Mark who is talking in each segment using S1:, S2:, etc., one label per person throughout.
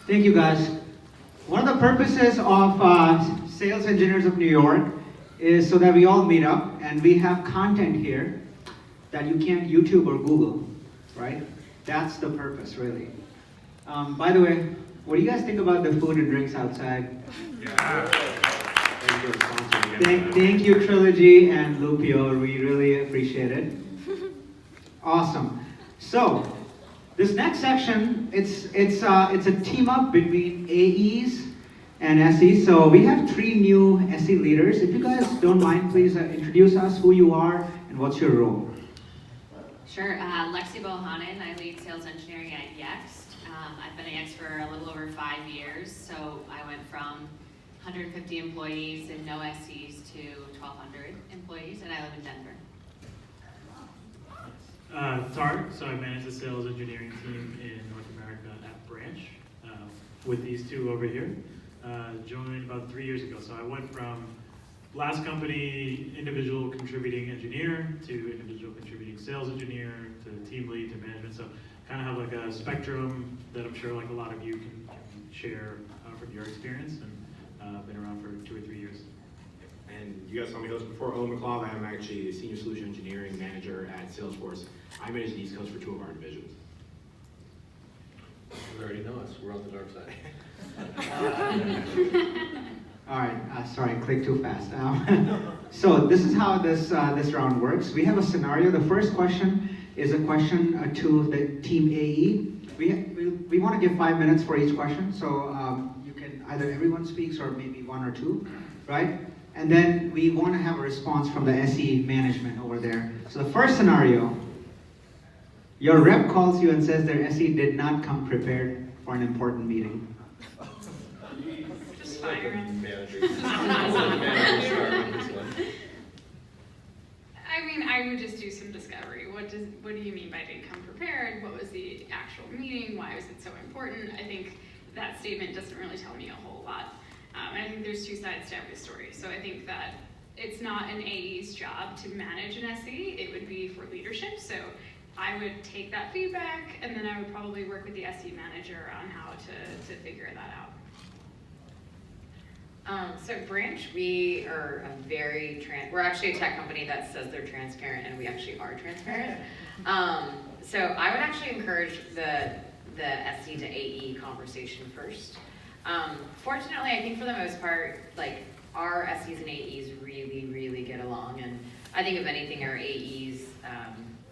S1: Thank you, guys. One of the purposes of Sales Engineers of New York is so that we all meet up and we have content here that you can't YouTube or Google, right? That's the purpose, really. By the way, what do you guys think about the food and drinks outside?
S2: Yeah. Thank you for sponsoring again.
S1: Thank you, Trilogy and Lupio. We really appreciate it. Awesome. So, this next section, it's a team up between AEs and SEs. So we have 3 new SE leaders. If you guys don't mind, please introduce us, who you are, and what's your role.
S3: Sure. Lexi Bohanan. I lead sales engineering at Yext. I've been at Yext for a little over 5 years. So I went from 150 employees and no SEs to 1,200 employees, and I live in Denver.
S4: Tarek, so I manage the sales engineering team in North America at Branch with these two over here. Joined about 3 years ago. So I went from last company, individual contributing engineer to individual contributing sales engineer to team lead to management. So kind of have like a spectrum that I'm sure like a lot of you can share from your experience, and been around for 2 or 3 years.
S2: And you guys saw me host before. Owen McLeod, I'm actually a senior solution engineering manager at Salesforce. I manage the East Coast for 2 of our divisions.
S5: You already know us. We're on the dark side.
S1: All right, sorry, click too fast. So this is how this round works. We have a scenario. The first question is a question to the team AE. We want to give 5 minutes for each question, so you can either everyone speaks or maybe 1 or 2, right? And then we want to have a response from the SE management over there. So the first scenario, your rep calls you and says their SE did not come prepared for an important meeting.
S6: Just fire him. I mean, I would just do some discovery. What do you mean by didn't come prepared? What was the actual meeting? Why was it so important? I think that statement doesn't really tell me a whole lot. I think there's 2 sides to every story. So I think that it's not an AE's job to manage an SE. It would be for leadership. So I would take that feedback, and then I would probably work with the SE manager on how to figure that out.
S7: So Branch, we are we're actually a tech company that says they're transparent, and we actually are transparent. So I would actually encourage the SE to AE conversation first. Fortunately, I think for the most part, like our SEs and AEs really, really get along, and I think if anything, our AEs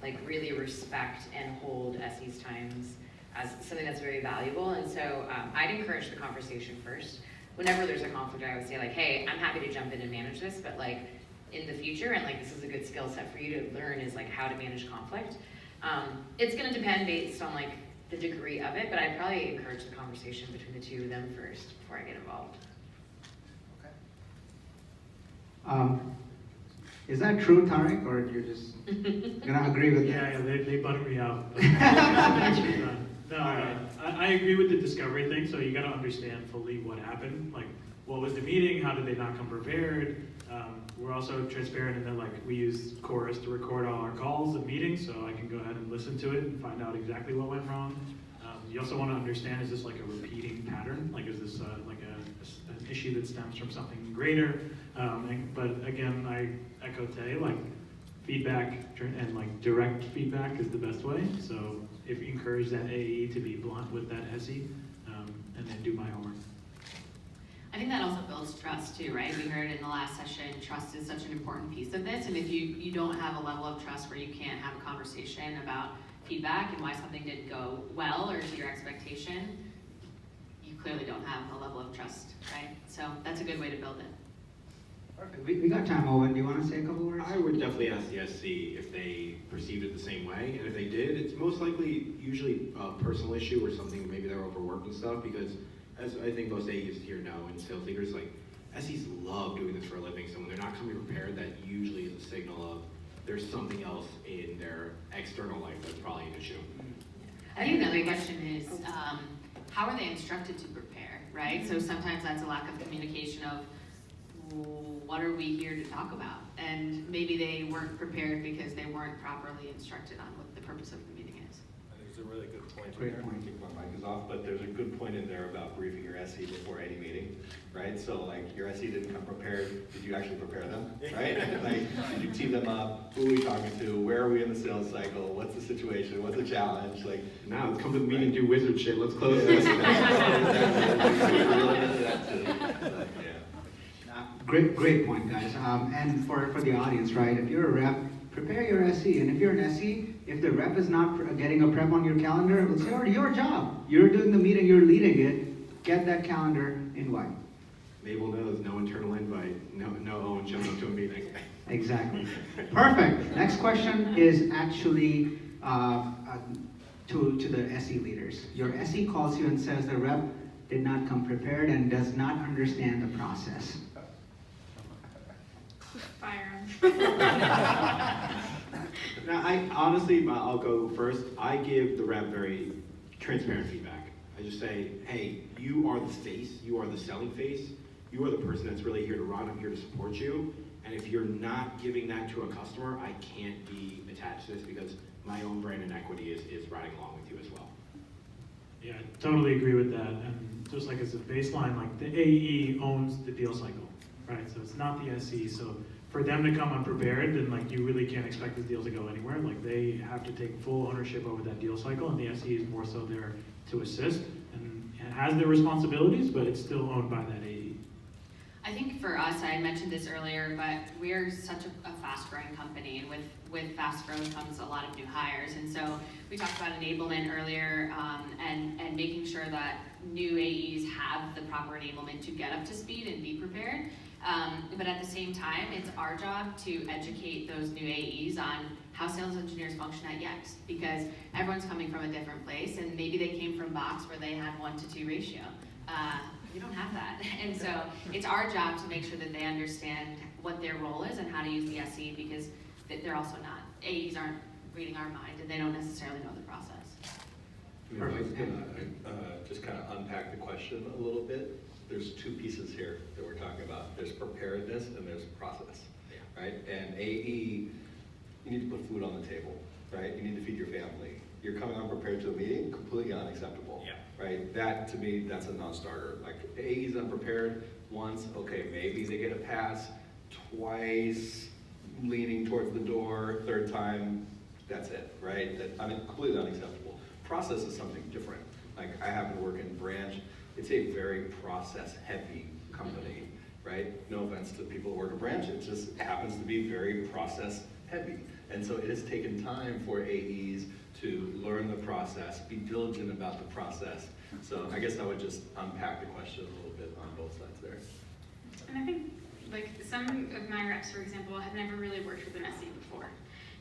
S7: like really respect and hold SEs' times as something that's very valuable. And so I'd encourage the conversation first. Whenever there's a conflict, I would say like, hey, I'm happy to jump in and manage this, but like in the future, and like this is a good skill set for you to learn, is like how to manage conflict. It's going to depend based on like the degree of it, but I'd probably encourage the conversation between the 2 of them first before I get involved.
S1: Okay. Is that true, Tarek, or you're just gonna agree with that?
S4: Yeah, they butter me out. No, I agree with the discovery thing. So you got to understand fully what happened. Like, what was the meeting? How did they not come prepared? We're also transparent in that like we use Chorus to record all our calls and meetings, so I can go ahead and listen to it and find out exactly what went wrong. You also want to understand, is this like a repeating pattern? Like, is this like an issue that stems from something greater? But again, I echo Tay, like feedback and like direct feedback is the best way. So if you encourage that AE to be blunt with that SE, and then do my homework.
S3: I think that also builds trust too, right? We heard in the last session, trust is such an important piece of this, and if you don't have a level of trust where you can't have a conversation about feedback and why something didn't go well or to your expectation, you clearly don't have a level of trust, right? So that's a good way to build it.
S1: Perfect. We got time, Owen. Do you want to say a couple words?
S2: I would definitely ask the SC if they perceived it the same way, and if they did, it's most likely usually a personal issue or something, maybe they're overworked and stuff, because as I think most AEs here know, and sales leaders, like SEs love doing this for a living, so when they're not coming prepared, that usually is a signal of there's something else in their external life that's probably an issue.
S3: I think the big question is, how are they instructed to prepare, right? So sometimes that's a lack of communication of, what are we here to talk about? And maybe they weren't prepared because they weren't properly instructed on what the purpose of the meeting is.
S5: I think it's a really good point.
S1: Great
S5: there.
S1: point.
S8: I think my mic is off, but there's a good point in there about briefing your SE before any meeting, right? So like your SE didn't come prepared. Did you actually prepare them, right? Like, did you tee them up? Who are we talking to? Where are we in the sales cycle? What's the situation? What's the challenge? Like,
S2: Now, let's come to the meeting and do wizard shit. Let's close this.
S1: Great point, guys. And for the audience, right? If you're a rep, prepare your SE. And if you're an SE, if the rep is not getting a prep on your calendar, it's your job. You're doing the meeting, you're leading it. Get that calendar invite.
S2: Mabel knows no internal invite, no Owen showing up to a meeting.
S1: Exactly. Perfect. Next question is actually to the SE leaders. Your SE calls you and says the rep did not come prepared and does not understand the process.
S6: Fire 'em.
S2: Now, I honestly, I'll go first. I give the rep very transparent feedback. I just say, hey, you are the face, you are the selling face, you are the person that's really here to run, I'm here to support you. And if you're not giving that to a customer, I can't be attached to this because my own brand and equity is riding along with you as well.
S4: Yeah, I totally agree with that. And just like as a baseline, like the AE owns the deal cycle, right? So it's not the SE. So for them to come unprepared, then like you really can't expect the deal to go anywhere. Like they have to take full ownership over that deal cycle, and the SE is more so there to assist and has their responsibilities, but it's still owned by that AE.
S3: I think for us, I had mentioned this earlier, but we're such a fast-growing company, and with fast growth comes a lot of new hires. And so we talked about enablement earlier, and making sure that new AEs have the proper enablement to get up to speed and be prepared. But at the same time, it's our job to educate those new AEs on how sales engineers function at Yext, because everyone's coming from a different place, and maybe they came from Box where they had 1-to-2 ratio. We don't have that. And so it's our job to make sure that they understand what their role is and how to use the SE, because they're also not, AEs aren't reading our mind and they don't necessarily know the process.
S8: I was gonna just kind of unpack the question a little bit. There's two pieces here that we're talking about. There's preparedness and there's process, right? And AE, you need to put food on the table, right? You need to feed your family. You're coming unprepared to a meeting, completely unacceptable, right? That, to me, that's a non-starter. Like, AE is unprepared once, okay, maybe they get a pass. Twice, leaning towards the door, third time, that's it, right? I mean, completely unacceptable. Process is something different. Like, I happen to work in branch. It's a very process-heavy company, right? No offense to people who work in branch, it just happens to be very process-heavy. And so it has taken time for AEs to learn the process, be diligent about the process. So I guess I would just unpack the question a little bit on both sides there.
S6: And I think, like, some of my reps, for example, have never really worked with an SE before.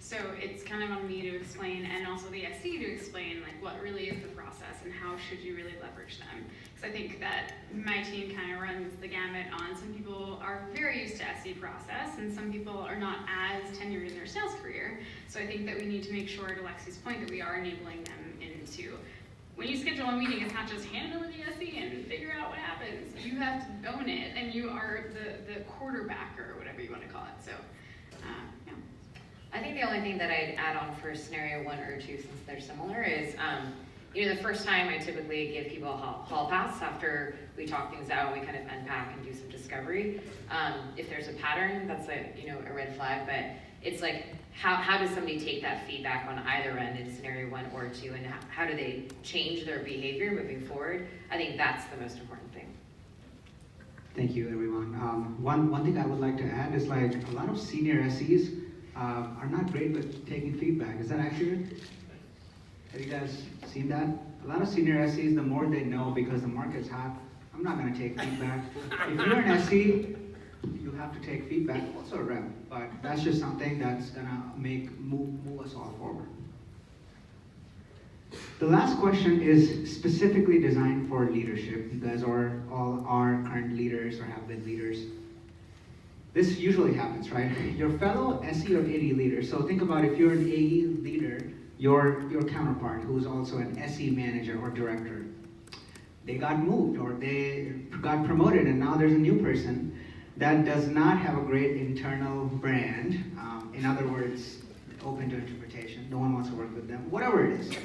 S6: So it's kind of on me to explain, and also the SE to explain, like, what really is the process and how should you really leverage them. Because I think that my team kind of runs the gamut on some people are very used to SE process, and some people are not as tenured in their sales career. So I think that we need to make sure, to Lexi's point, that we are enabling them into, when you schedule a meeting, it's not just hand over the SE and figure out what happens. You have to own it, and you are the quarterback, or whatever you want to call it. So, yeah.
S7: I think the only thing that I'd add on for scenario 1 or 2, since they're similar, is the first time I typically give people a hall pass after we talk things out, we kind of unpack and do some discovery. If there's a pattern, that's a red flag, but it's like, how does somebody take that feedback on either end in scenario 1 or 2, and how do they change their behavior moving forward? I think that's the most important thing.
S1: Thank you, everyone. One thing I would like to add is, like, a lot of senior SEs are not great with taking feedback. Is that accurate? Have you guys seen that? A lot of senior SEs, the more they know, because the market's hot, I'm not going to take feedback. If you're an SE, you have to take feedback, also a rep, but that's just something that's going to move us all forward. The last question is specifically designed for leadership. You guys all are current leaders or have been leaders. This usually happens, right? Your fellow SE or AD leader, so think about if you're an AE leader, your counterpart who's also an SE manager or director, they got moved or they got promoted and now there's a new person that does not have a great internal brand. In other words, open to interpretation, no one wants to work with them, whatever it is.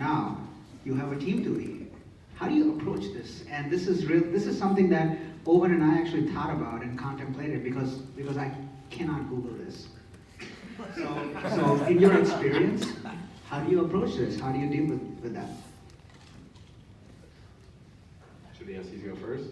S1: Now, you have a team to lead. How do you approach this? And this is something that Owen and I actually thought about and contemplated because I cannot Google this. So in your experience, how do you approach this? How do you deal with that?
S2: Should the SEs go first?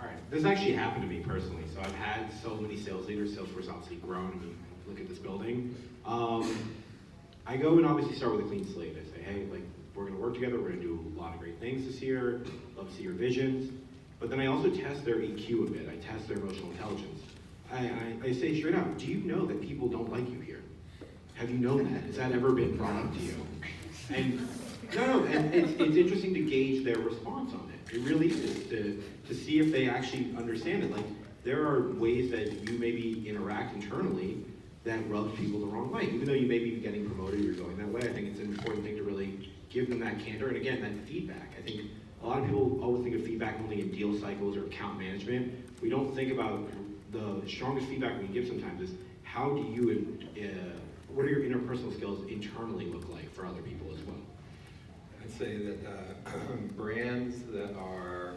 S2: All right, this actually happened to me personally. So I've had so many sales leaders, Salesforce obviously grown. I mean, look at this building. I go and obviously start with a clean slate. I say, hey, like, we're gonna work together, we're gonna do a lot of great things this year, love to see your visions. But then I also test their EQ a bit, I test their emotional intelligence. I say straight out, do you know that people don't like you here? Have you known that? Has that ever been brought up to you? And and it's interesting to gauge their response on it. It really is, to see if they actually understand it. Like, there are ways that you maybe interact internally that rubs people the wrong way. Even though you may be getting promoted, you're going that way, I think it's an important thing to really give them that candor, and again, that feedback. I think a lot of people always think of feedback only in deal cycles or account management. We don't think about the strongest feedback we can give sometimes is how do you, what are your interpersonal skills internally look like for other people as well?
S8: I'd say that brands that are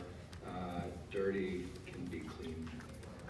S8: dirty can be cleaned,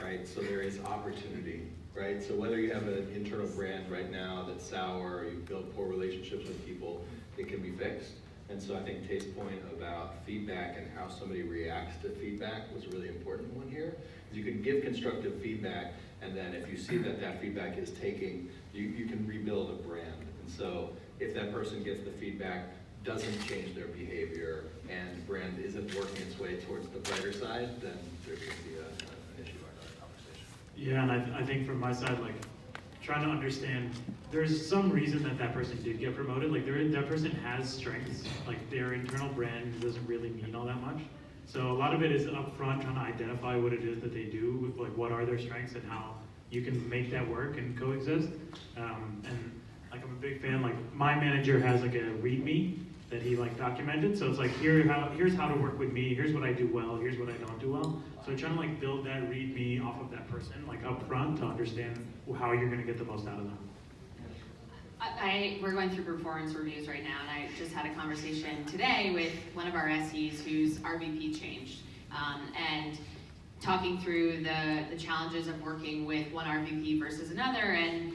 S8: right? So there is opportunity, right? So whether you have an internal brand right now that's sour, or you've built poor relationships with people, it can be fixed. And so I think Tay's point about feedback and how somebody reacts to feedback was a really important one here. You can give constructive feedback, and then if you see that that feedback is taking, you can rebuild a brand. And so if that person gets the feedback, doesn't change their behavior, and the brand isn't working its way towards the brighter side, then there could be an issue or another conversation.
S4: Yeah, and I think from my side, like, trying to understand, there's some reason that person did get promoted. Like, that person has strengths. Like, their internal brand doesn't really mean all that much. So a lot of it is upfront, trying to identify what it is that they do, with, like, what are their strengths and how you can make that work and coexist. And like, I'm a big fan. Like, my manager has like a README that he like documented. So it's like, here's how to work with me. Here's what I do well. Here's what I don't do well. So trying to like build that README off of that person, like up front, to understand how you're going to get the most out of them.
S3: We're going through performance reviews right now, and I just had a conversation today with one of our SEs whose RVP changed, and talking through the challenges of working with one RVP versus another, and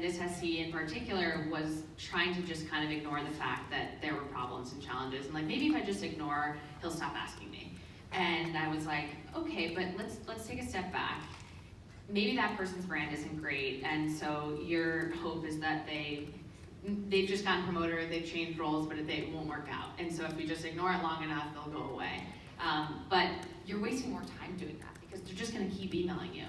S3: this SE in particular was trying to just kind of ignore the fact that there were problems and challenges, and like, maybe if I just ignore, he'll stop asking me. And I was like, okay, but let's take a step back. Maybe that person's brand isn't great, and so your hope is that they've just gotten promoted, or they've changed roles, but it won't work out. And so if we just ignore it long enough, they'll go away. But you're wasting more time doing that, because they're just going to keep emailing you.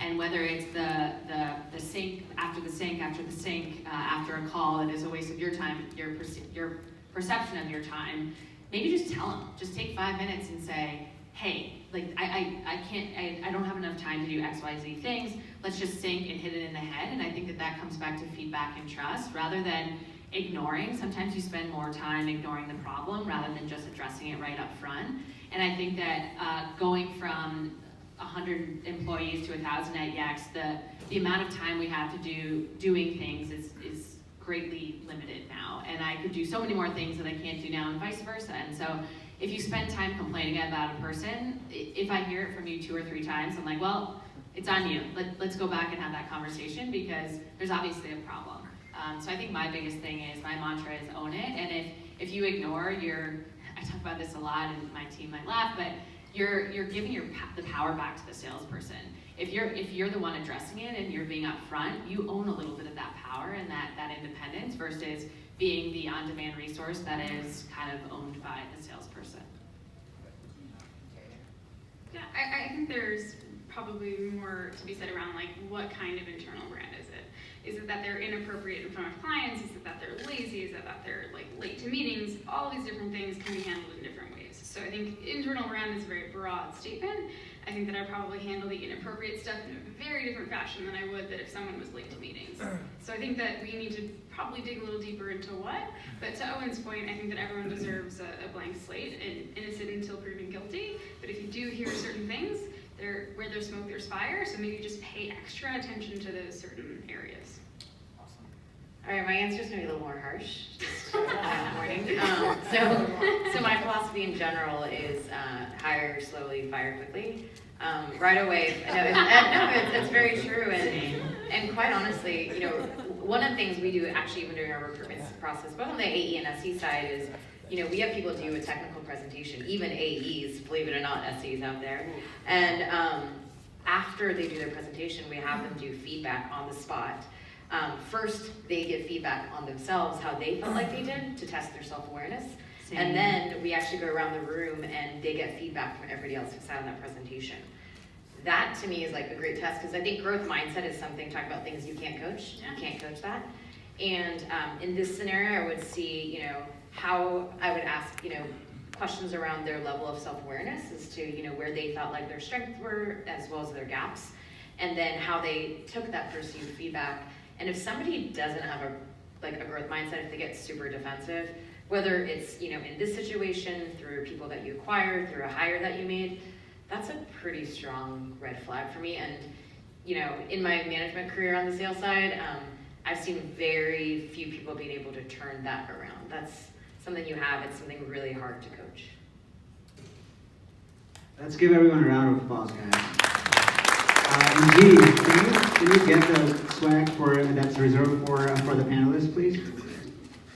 S3: And whether it's the sync after the sync after the sync after a call that is a waste of your time, your perception of your time, maybe just tell them. Just take 5 minutes and say, hey, like, I don't have enough time to do X, Y, Z things. Let's just sync and hit it in the head. And I think that comes back to feedback and trust, rather than ignoring. Sometimes you spend more time ignoring the problem rather than just addressing it right up front. And I think that going from 100 employees to 1,000 at Yext, the amount of time we have to doing things is greatly limited now. And I could do so many more things that I can't do now, and vice versa. And so if you spend time complaining about a person, if I hear it from you 2 or 3 times, I'm like, well, it's on you. Let's go back and have that conversation, because there's obviously a problem. So I think my biggest thing is, my mantra is own it. And if you ignore I talk about this a lot, and my team might laugh, but you're giving the power back to the salesperson. If you're the one addressing it and you're being upfront, you own a little bit of that power and that independence, versus being the on-demand resource that is kind of owned by the salesperson.
S6: Yeah, I think there's probably more to be said around, like, what kind of internal brand is it? Is it that they're inappropriate in front of clients? Is it that they're lazy? Is it that they're like late to meetings? All these different things can be handled in different ways. So I think internal brand is a very broad statement. I think that I probably handle the inappropriate stuff in a very different fashion than I would that if someone was late to meetings. So I think that we need to probably dig a little deeper into what. But to Owen's point, I think that everyone deserves a blank slate and innocent until proven guilty. But if you do hear certain things, where there's smoke, there's fire. So maybe just pay extra attention to those certain areas.
S1: Awesome.
S7: All right, my answer is gonna be a little more harsh, just warning. So my philosophy in general is hire slowly, fire quickly. Right away, it's very true, and quite honestly, you know, one of the things we do actually even during our recruitment process, both on the AE and SE side, is, you know, we have people do a technical presentation, even AEs, believe it or not, SEs out there, and after they do their presentation, we have them do feedback on the spot. First, they give feedback on themselves, how they felt like they did to test their self-awareness.
S3: Same.
S7: And then we actually go around the room and they get feedback from everybody else who sat on that presentation. That to me is like a great test, because I think growth mindset is something, talk about things you can't coach.
S6: Yeah.
S7: You can't coach that. And in this scenario, I would see, you know, how I would ask, you know, questions around their level of self-awareness as to, you know, where they felt like their strengths were as well as their gaps. And then how they took that perceived feedback. And if somebody doesn't have a growth mindset, if they get super defensive, whether it's, you know, in this situation, through people that you acquired, through a hire that you made, that's a pretty strong red flag for me. And, you know, in my management career on the sales side, I've seen very few people being able to turn that around. That's something you have, it's something really hard to coach.
S1: Let's give everyone a round of applause, guys. And G, can you get the swag that's reserved for the panelists, please?